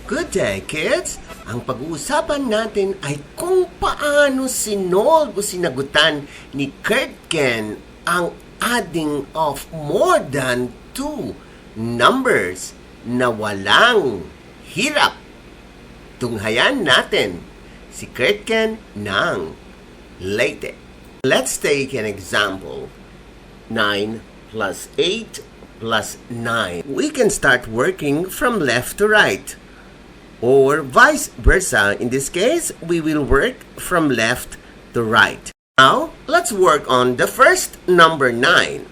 Good day, kids! Ang pag-uusapan natin ay kung paano sinolve o sinagutan ni Kert ang adding of more than two numbers na walang hirap. Tunghayan natin si Kert ng Leyte. Let's take an example. 9 plus 8 plus 9. We can start working from left to right. Or vice versa. In this case, we will work from left to right. Now, let's work on the first number 9.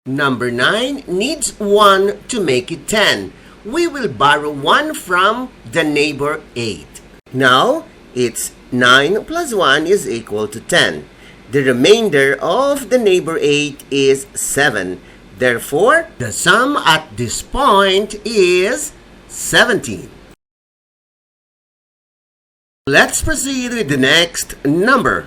Number 9 needs 1 to make it 10. We will borrow 1 from the neighbor 8. Now, it's 9 plus 1 is equal to 10. The remainder of the neighbor 8 is 7. Therefore, the sum at this point is 17. Let's proceed with the next number.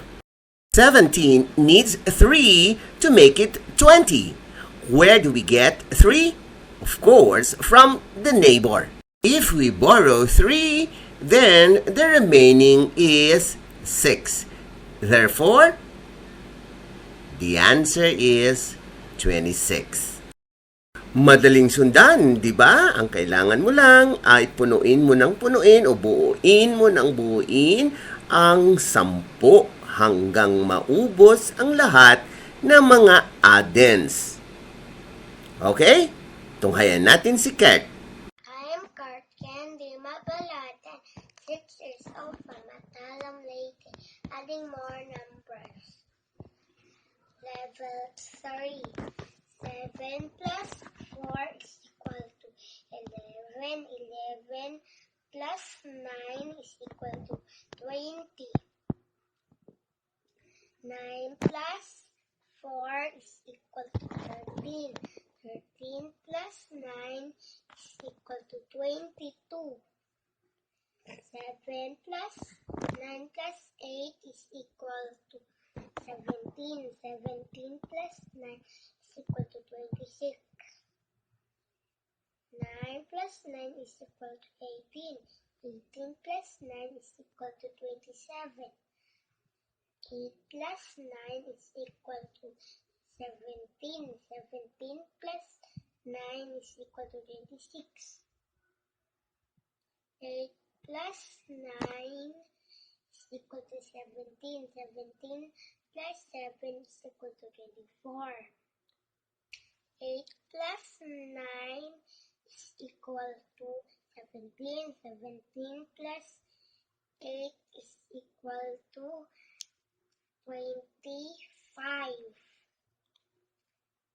17 needs 3 to make it 20. Where do we get 3? Of course, from the neighbor. If we borrow 3, then the remaining is 6. Therefore, the answer is 26. Madaling sundan, di ba? Ang kailangan mo lang ay punuin mo ng punuin o buuin mo ng buuin ang 10 hanggang maubos ang lahat ng mga addends. Okay? Tunghayan natin si Kert. I am Kert Candy Mabalatan, 6 years old from Matalam Leyte, adding more numbers. Level 3. 7 plus 4 is equal to 11. 11 plus 9 is equal to 20. 9 plus 4 is equal to 13. 13 plus 9 is equal to 22. 7 plus 9 plus 8 is equal to 17. 17 plus 9 is equal to 26. 9 plus 9 is equal to 18. 18 plus 9 is equal to 27. 8 plus 9 is equal to 17. 17 plus 9 is equal to 26. 8 plus 9 is equal to 17. 17 plus 7 is equal to 24. 8 plus 9 is equal to 17. 17 plus 8 is equal to 25.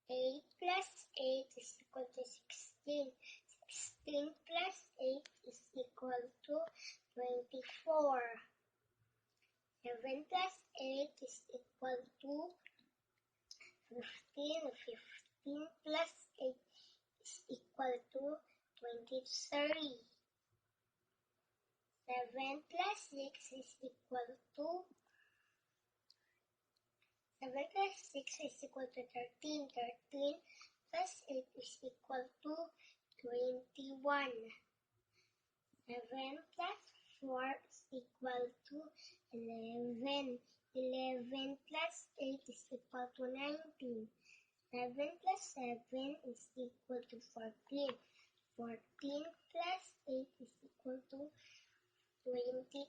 8 plus 8 is equal to 16. 16 plus 8 is equal to 24. 7 plus 8 is equal to 15. 15 plus 8 is equal to 23. 7 plus 6 is equal to 7 plus 6 is equal to 13. 13 plus 8 is equal to 21. 7 plus 4 is equal to 11. 11 plus 8 is equal to 19. 7 plus 7 is equal to 14. 14 plus 8 is equal to 22.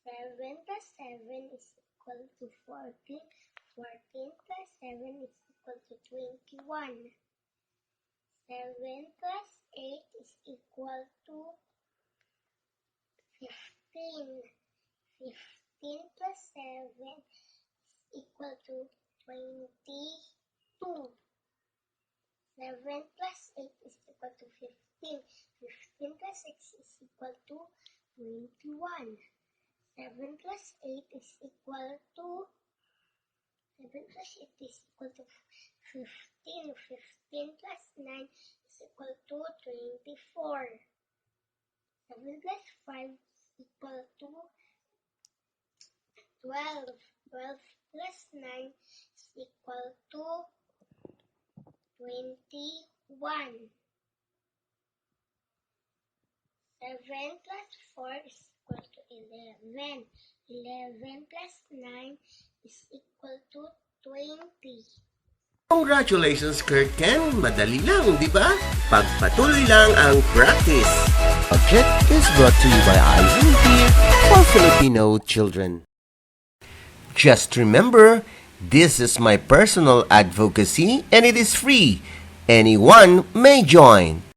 7 plus 7 is equal to 14. 14 plus 7 is equal to 21. 7 plus 8 is equal to 15. 15 plus 7 is equal to 22. 7 plus 8 is equal to 15. 15 plus 6 is equal to 21. 7 plus 8 is equal to 7 plus 8 is equal to 15. 15 plus 9 is equal to 24. 7 plus 5 is equal to 12. 12 plus 9 is equal to 21. 7 plus 4 is equal to 11. 11 plus 9 is equal to 20. Congratulations, Kurt Ken. Madali lang, di ba? Pagpatuloy lang ang practice. Project is brought to you by IVFC for Filipino Children. Just remember, this is my personal advocacy and it is free. Anyone may join.